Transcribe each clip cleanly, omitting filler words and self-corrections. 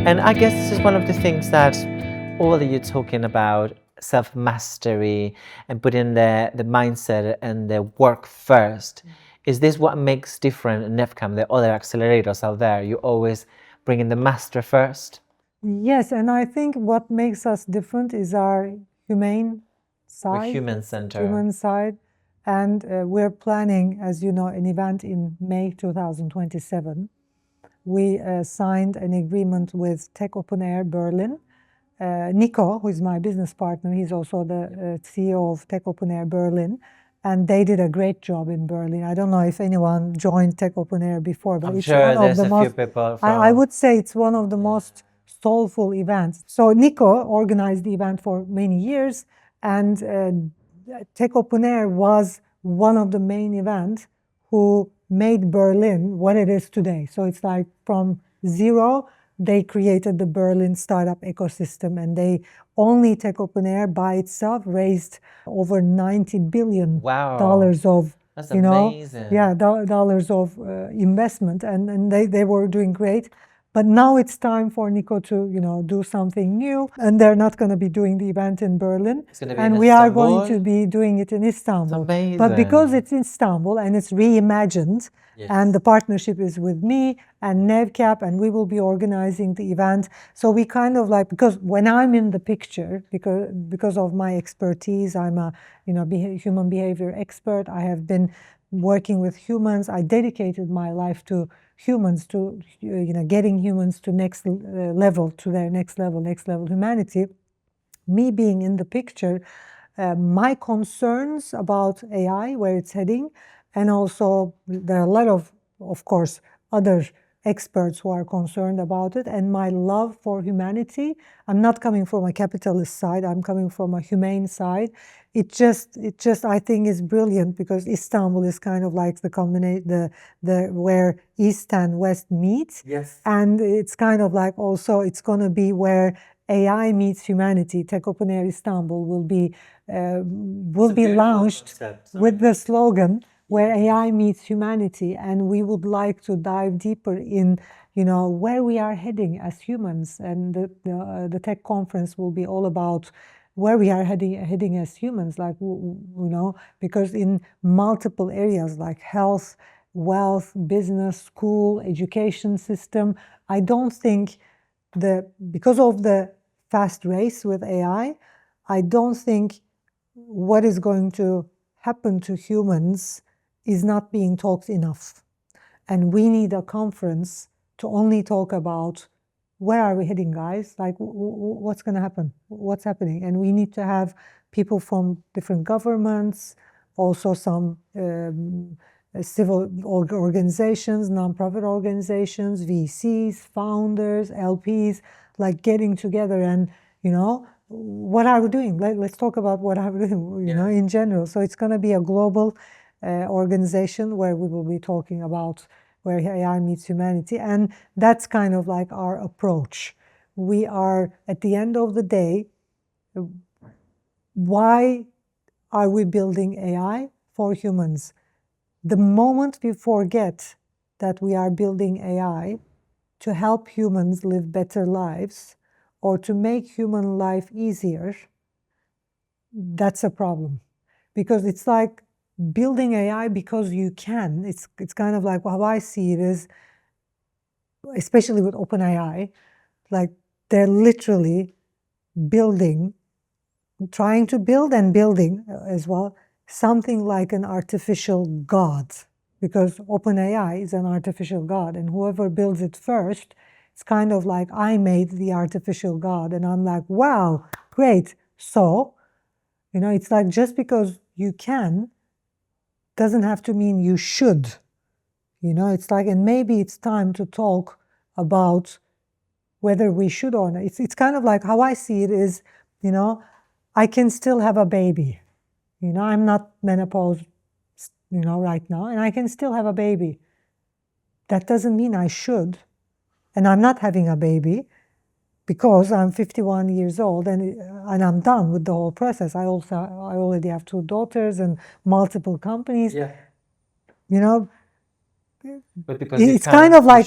And I guess this is one of the things that all of you talking about self-mastery and putting the mindset and the work first. Is this what makes different NEFCAM, the other accelerators out there? You always bring in the master first? Yes, and I think what makes us different is our humane side. We're human-centered. Human side. And we're planning, as you know, an event in May 2027. We signed an agreement with Tech Open Air Berlin. Nico, who is my business partner, he's also the CEO of Tech Open Air Berlin. And they did a great job in Berlin. I don't know if anyone joined Tech Open Air before, but I'm it's sure one of there's the a most, few people from... I would say it's one of the most soulful events. So Nico organized the event for many years, and Tech Open Air was one of the main events who made Berlin what it is today. So it's like from zero, they created the Berlin startup ecosystem, and they only Tech Open Air by itself raised over $90 billion of, That's you know, amazing. dollars of investment, and they were doing great. But now it's time for Nico to, do something new, and they're not going to be doing the event in Berlin, It's going to be and in we Istanbul. are going to be doing it in Istanbul. It's amazing. But because it's in Istanbul and it's reimagined, and the partnership is with me and NevCap, and we will be organizing the event. So we kind of like, because when I'm in the picture, because of my expertise, I'm a human behavior expert. I have been working with humans. I dedicated my life to humans, to getting humans to next level, to their next level humanity. Me being in the picture, my concerns about AI, where it's heading, and also there are a lot of course, other experts who are concerned about it, and my love for humanity. I'm not coming from a capitalist side, I'm coming from a humane side. It just I think is brilliant, because Istanbul is kind of like the combination, the where East and West meet. Yes. And it's kind of like also it's going to be where AI meets humanity. Tech Open Air Istanbul will be launched with the slogan where AI meets humanity, and we would like to dive deeper in where we are heading as humans, and the tech conference will be all about where we are heading as humans, like because in multiple areas like health, wealth, business, school, education system, I don't think because of the fast race with AI, I don't think what is going to happen to humans is not being talked enough. And we need a conference to only talk about where are we heading, guys? Like, what's going to happen? What's happening? And we need to have people from different governments, also some civil organizations, nonprofit organizations, VCs, founders, LPs, like getting together and, what are we doing? Let's talk about what are we doing, in general. So it's going to be a global organization where we will be talking about where AI meets humanity. And that's kind of like our approach. We are, at the end of the day, why are we building AI? For humans. The moment we forget that we are building AI to help humans live better lives or to make human life easier, that's a problem. Because it's like building AI because you can. It's kind of like how I see it is, especially with OpenAI, like they're literally trying to build and building as well, something like an artificial god, because OpenAI is an artificial god, and whoever builds it first, it's kind of like I made the artificial god, and I'm like, wow, great. So, it's like just because you can doesn't have to mean you should. It's like, and maybe it's time to talk about whether we should or not. It's kind of like how I see it is, I can still have a baby. I'm not menopause, right now, and I can still have a baby. That doesn't mean I should. And I'm not having a baby because I'm 51 years old and I'm done with the whole process. I already have 2 daughters and multiple companies. Yeah. But because it's kind of like,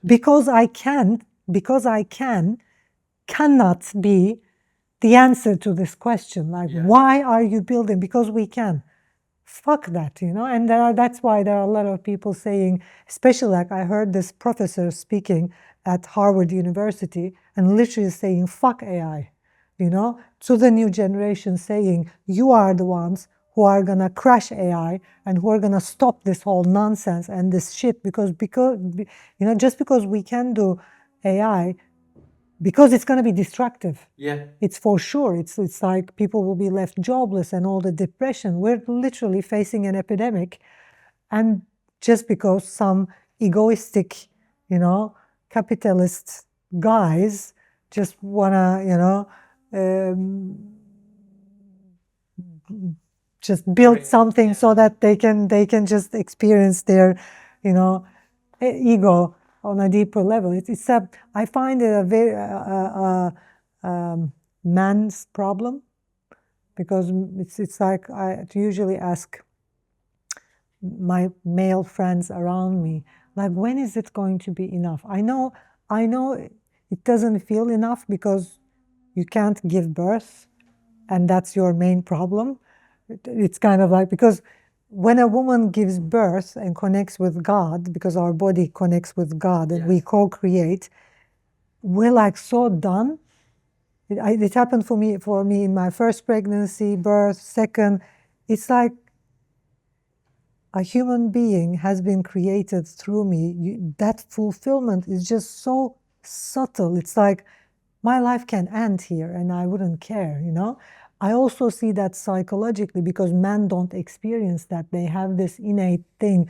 because I can, because I cannot be the answer to this question. Like, why are you building? Because we can. Fuck that, you know? And that's why there are a lot of people saying, especially like I heard this professor speaking at Harvard University and literally saying, fuck AI, you know, to the new generation, saying, you are the ones who are going to crash AI and who are going to stop this whole nonsense and this shit because, you know, just because we can do AI, because it's going to be destructive. Yeah. It's for sure. It's like people will be left jobless and all the depression. We're literally facing an epidemic. And just because some egoistic, you know, capitalist guys just want to, you know, just build something so that they can just experience their, you know, ego on a deeper level. I find it a very man's problem, because it's like I usually ask my male friends around me, like, when is it going to be enough? I know it doesn't feel enough because you can't give birth, and that's your main problem. It's kind of like, because when a woman gives birth and connects with God, because our body connects with God and we co-create, we're like so done. It happened for me in my first pregnancy, birth, second. It's like a human being has been created through me. That fulfillment is just so subtle. It's like my life can end here and I wouldn't care, you know? I also see that psychologically, because men don't experience that. They have this innate thing,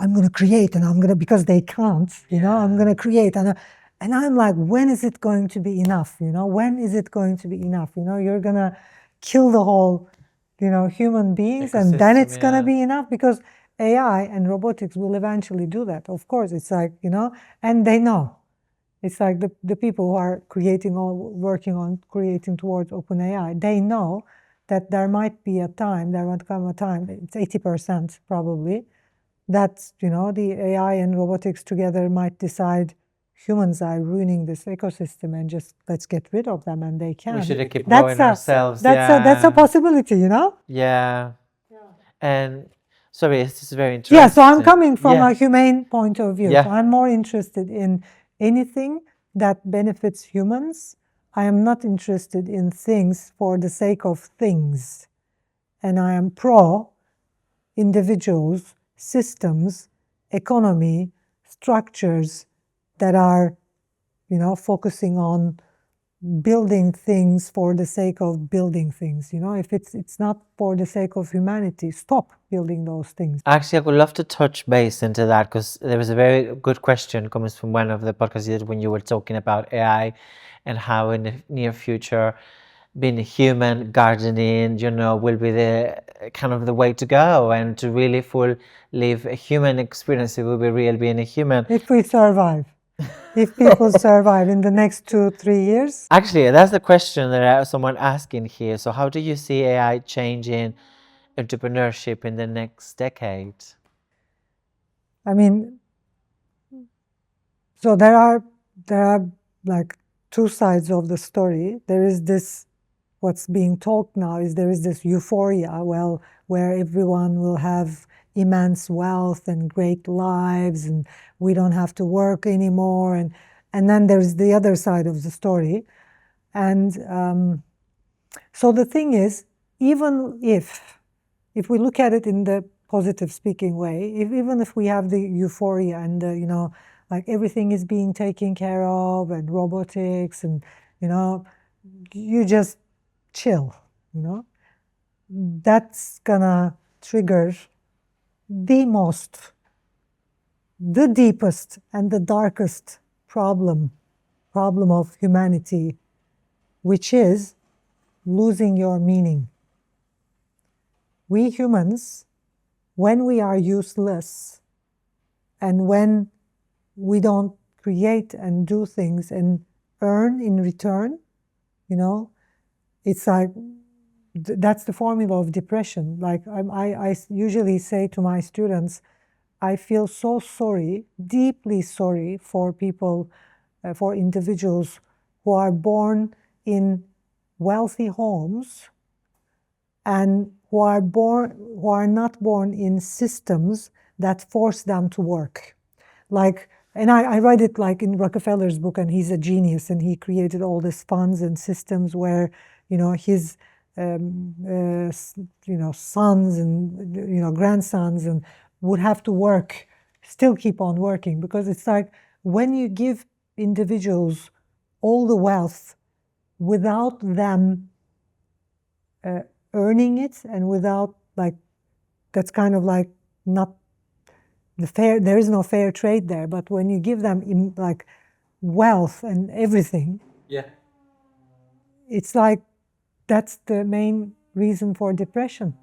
I'm going to create and I'm going to, because they can't, you know, I'm going to create. And I'm like, when is it going to be enough? You know, when is it going to be enough? You know, you're going to kill the whole, you know, human beings, and then it's going to be enough, because AI and robotics will eventually do that. Of course, it's like, you know, and they know. It's like the people who are working on creating towards OpenAI, they know that there might come a time, it's 80% probably, that, you know, the AI and robotics together might decide humans are ruining this ecosystem and just let's get rid of them, and they can. We should keep growing ourselves. That's a possibility, you know? Yeah. And sorry, this is very interesting. Yeah, so I'm coming from a humane point of view. Yeah. So I'm more interested in anything that benefits humans. I am not interested in things for the sake of things. And I am pro individuals, systems, economy, structures that are, you know, focusing on building things for the sake of building things. You know, if it's not for the sake of humanity, stop building those things. Actually, I would love to touch base into that, because there was a very good question coming from one of the podcasts you did when you were talking about AI and how in the near future being a human, gardening, you know, will be the kind of the way to go, and to really live a human experience. It will be real being a human. If we survive. If people survive in the next 2-3 years? Actually, that's the question that someone asking here. So how do you see AI changing entrepreneurship in the next decade? I mean, so there are like two sides of the story. There is this, what's being talked now is there is this euphoria, well, where everyone will have immense wealth and great lives, and we don't have to work anymore. And then there's the other side of the story. And so the thing is, even if we look at it in the positive speaking way, even if we have the euphoria and the, you know, like everything is being taken care of and robotics and, you know, you just chill, you know, that's gonna trigger the deepest and the darkest problem of humanity, which is losing your meaning. We humans, when we are useless and when we don't create and do things and earn in return, you know, it's like, that's the formula of depression. Like I usually say to my students, I feel so sorry, deeply sorry for people for individuals who are born in wealthy homes and who are not born in systems that force them to work. Like, and I read it like in Rockefeller's book, and he's a genius, and he created all these funds and systems where, his sons and grandsons and would have to work, still keep on working, because it's like when you give individuals all the wealth without them earning it, and without, like, that's kind of like not the fair, there is no fair trade there. But when you give them like wealth and everything, it's like that's the main reason for depression.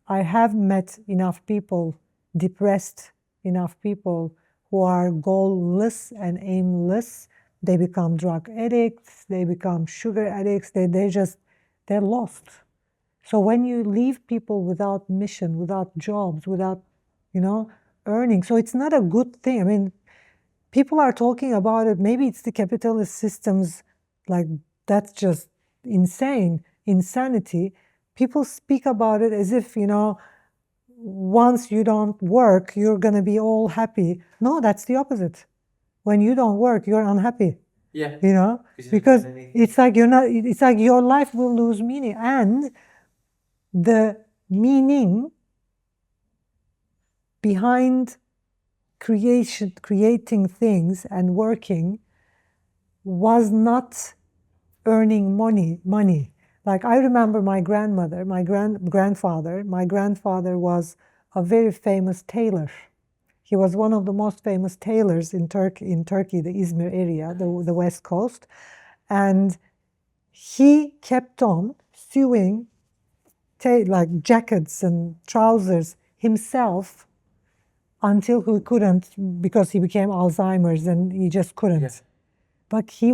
I have met enough people, depressed enough people, who are goalless and aimless. They become drug addicts, they become sugar addicts, they're lost. So when you leave people without mission, without jobs, without, earning, so it's not a good thing. I mean, people are talking about it, maybe it's the capitalist systems, like, that's just insanity. People speak about it as if, once you don't work, you're going to be all happy. No, that's the opposite. When you don't work, you're unhappy. Because it's like it's like your life will lose meaning. And the meaning behind creating things and working was not earning money. Like, I remember my grandmother, my grandfather. My grandfather was a very famous tailor. He was one of the most famous tailors in Turkey, the Izmir area, the West Coast. And he kept on sewing like jackets and trousers himself until he couldn't, because he became Alzheimer's and he just couldn't. But he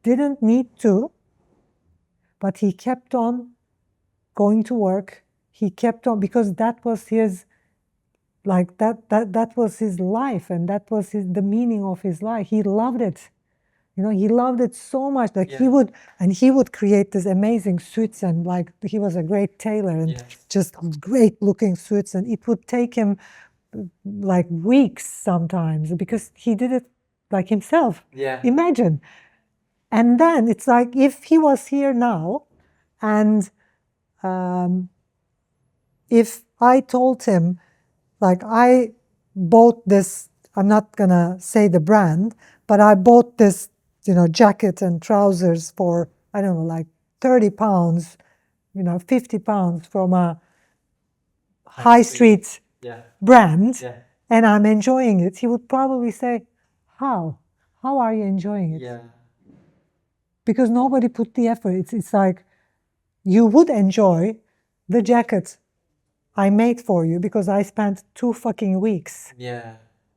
didn't need to, but he kept on going to work. He kept on, because that was his, like, that was his life, and that was the meaning of his life. He loved it. He loved it so much that he would create these amazing suits, and like, he was a great tailor, and just great looking suits, and it would take him like weeks sometimes, because he did it like himself. Imagine. And then it's like, if he was here now, and if I told him, like, I bought this, I'm not gonna say the brand, but I bought this, jacket and trousers for, I don't know, like 30 pounds, 50 pounds from a high street brand, and I'm enjoying it, he would probably say, how are you enjoying it? Because nobody put the effort. It's like, you would enjoy the jacket I made for you because I spent 2 fucking weeks.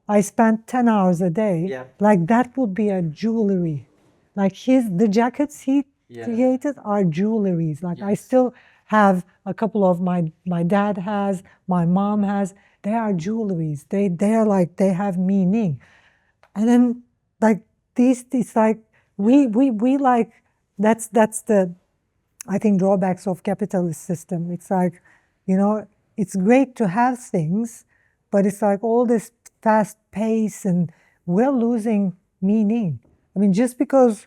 I spent 10 hours a day. Like, that would be a jewelry. Like, the jackets he created are jewelries. Like, I still have a couple of my dad has, my mom has. They are jewelries. They're like, they have meaning. And then, like, it's like, we like, that's the, I think, drawbacks of capitalist system. It's like, it's great to have things, but it's like all this fast pace, and we're losing meaning. I mean, just because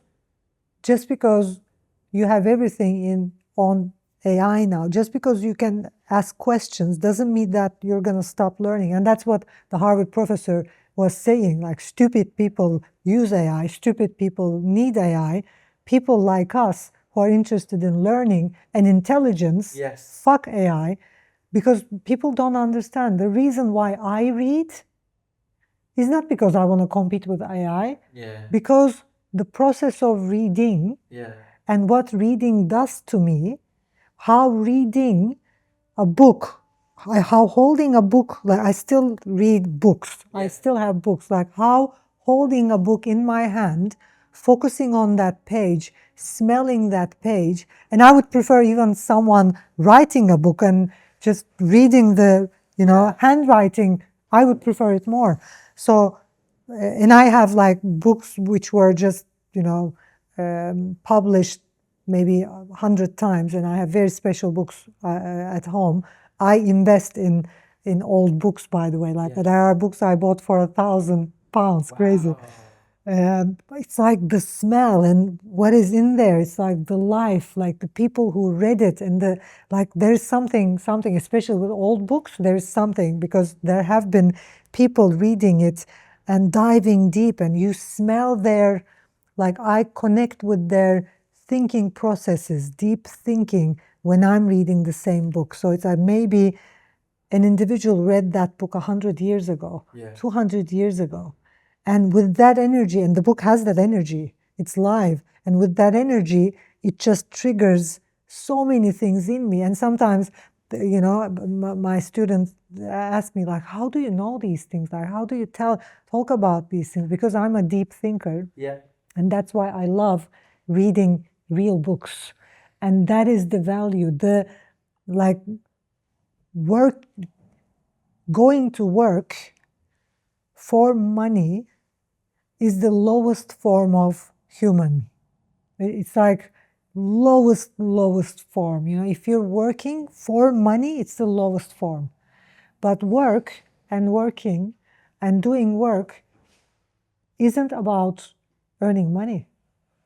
you have everything on AI now, just because you can ask questions, doesn't mean that you're going to stop learning. And that's what the Harvard professor was saying, like, stupid people use AI, stupid people need AI. People like us who are interested in learning and intelligence, fuck AI, because people don't understand. The reason why I read is not because I want to compete with AI, because the process of reading and what reading does to me, how reading a book, how holding a book, like, I still read books, I still have books, like, how holding a book in my hand, focusing on that page, smelling that page, and I would prefer even someone writing a book and just reading the, handwriting, I would prefer it more. So and I have like books which were just, published maybe 100 times, and I have very special books at home. I invest in old books, by the way. Like there are books I bought for £1,000, crazy. It's like the smell and what is in there. It's like the life, like the people who read it, and there's something, especially with old books. There's something because there have been people reading it and diving deep, and you smell their, like I connect with their thinking processes, deep thinking when I'm reading the same book. So it's like maybe an individual read that book 100 years ago, 200 years ago. And with that energy, and the book has that energy, it's live. And with that energy, it just triggers so many things in me. And sometimes, my students ask me, like, how do you know these things? Like, how do you talk about these things? Because I'm a deep thinker. Yeah. And that's why I love reading real books. And that is the value. Going to work for money is the lowest form of human. It's like lowest form. If you're working for money, it's the lowest form. But work and working and doing work isn't about earning money.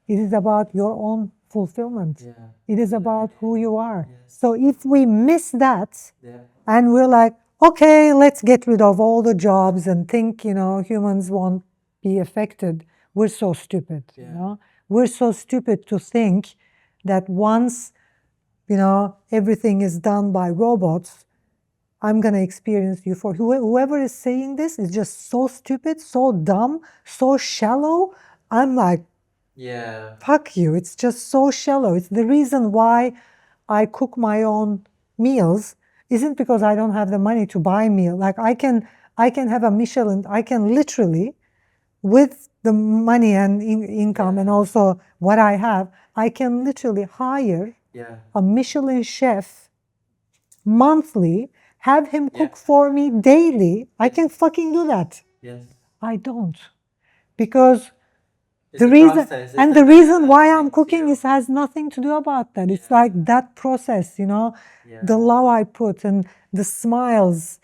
It is about your own fulfillment. Yeah. It is about who you are. So if we miss that, and we're like, okay, let's get rid of all the jobs and think, humans won't be affected, we're so stupid. We're so stupid to think that once, everything is done by robots, I'm going to experience euphoria. Whoever is saying this is just so stupid, so dumb, so shallow. I'm like, fuck you. It's just so shallow. It's the reason why I cook my own meals isn't because I don't have the money to buy meal. Like I can have a Michelin. I can literally, with the money and income and also what I have, I can literally hire a Michelin chef monthly, have him cook for me daily. I can fucking do that. I don't. Because the reason why I'm cooking has nothing to do about that. It's like that process, the love I put and the smiles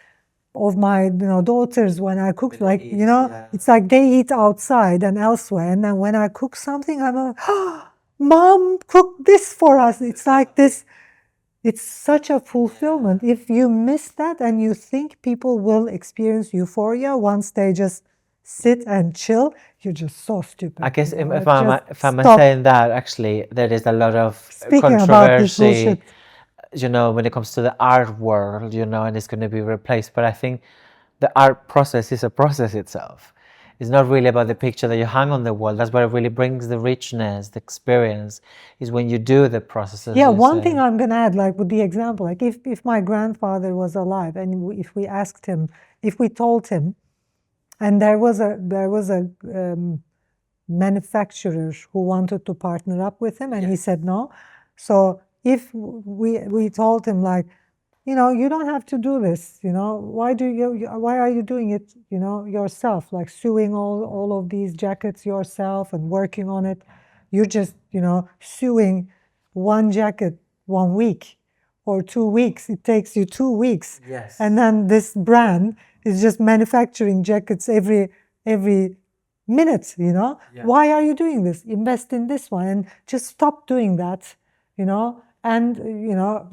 of my daughters when I cook, like, it's like they eat outside and elsewhere. And then when I cook something, I'm like, oh, Mom, cook this for us. It's like this. It's such a fulfillment. If you miss that and you think people will experience euphoria once they just sit and chill, you're just so stupid. I guess if Just I'm stop saying that, actually, there is a lot of speaking about this controversy, bullshit. when it comes to the art world, and it's going to be replaced. But I think the art process is a process itself. It's not really about the picture that you hang on the wall. That's what really brings the richness, the experience, is when you do the processes. Yeah, one thing I'm going to add, like with the example, like if my grandfather was alive and if we asked him, if we told him, and there was a manufacturer who wanted to partner up with him, and he said no. So if we told him, like, you don't have to do this, why are you doing it, yourself, like sewing all of these jackets yourself and working on it? You're just, sewing one jacket 1 week or 2 weeks. It takes you 2 weeks. Yes. And then this brand is just manufacturing jackets every minute, Why are you doing this? Invest in this one and just stop doing that, and,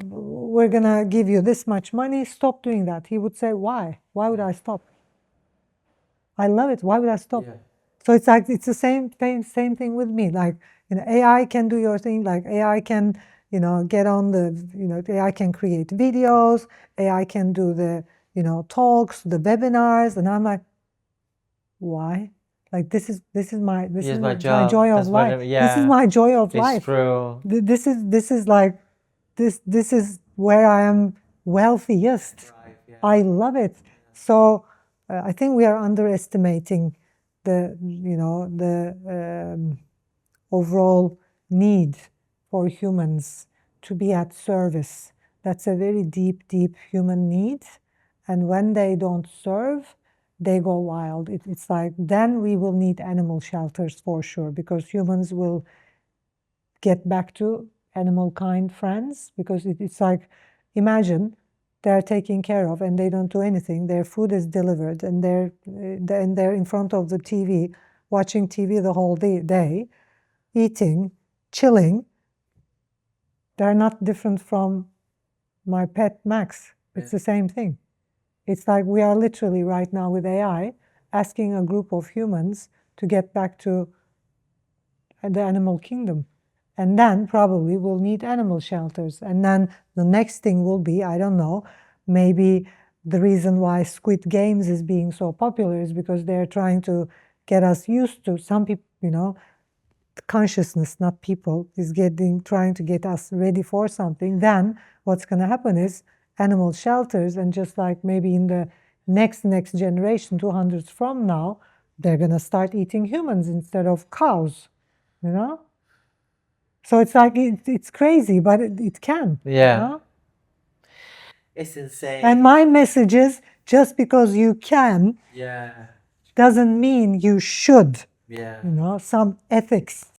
we're going to give you this much money. Stop doing that. He would say, why? Why would I stop? I love it. Why would I stop? So it's like, it's the same thing with me. Like, AI can do your thing. Like AI can, get on the, AI can create videos. AI can do the, talks, the webinars. And I'm like, why? Like, this is my joy of life. This is my joy of life. It's true. This is like, this is where I am wealthiest. I love it. So I think we are underestimating the overall need for humans to be at service. That's a very deep human need. And when they don't serve, they go wild. It's like then we will need animal shelters for sure, because humans will get back to animal kind friends, because it's like, imagine they're taken care of and they don't do anything. Their food is delivered and they're in front of the TV, watching TV the whole day, eating, chilling. They're not different from my pet Max. It's the same thing. It's like we are literally right now with AI asking a group of humans to get back to the animal kingdom. And then probably we'll need animal shelters. And then the next thing will be, I don't know, maybe the reason why Squid Games is being so popular is because they're trying to get us used to, some people, you know, consciousness, not people, is trying to get us ready for something. Then what's going to happen is animal shelters, and just like maybe in the next generation, 200 from now, they're going to start eating humans instead of cows, you know? So it's like, it's crazy, but it can. Yeah. You know? It's insane. And my message is, just because you can Yeah. doesn't mean you should. Yeah. You know, some ethics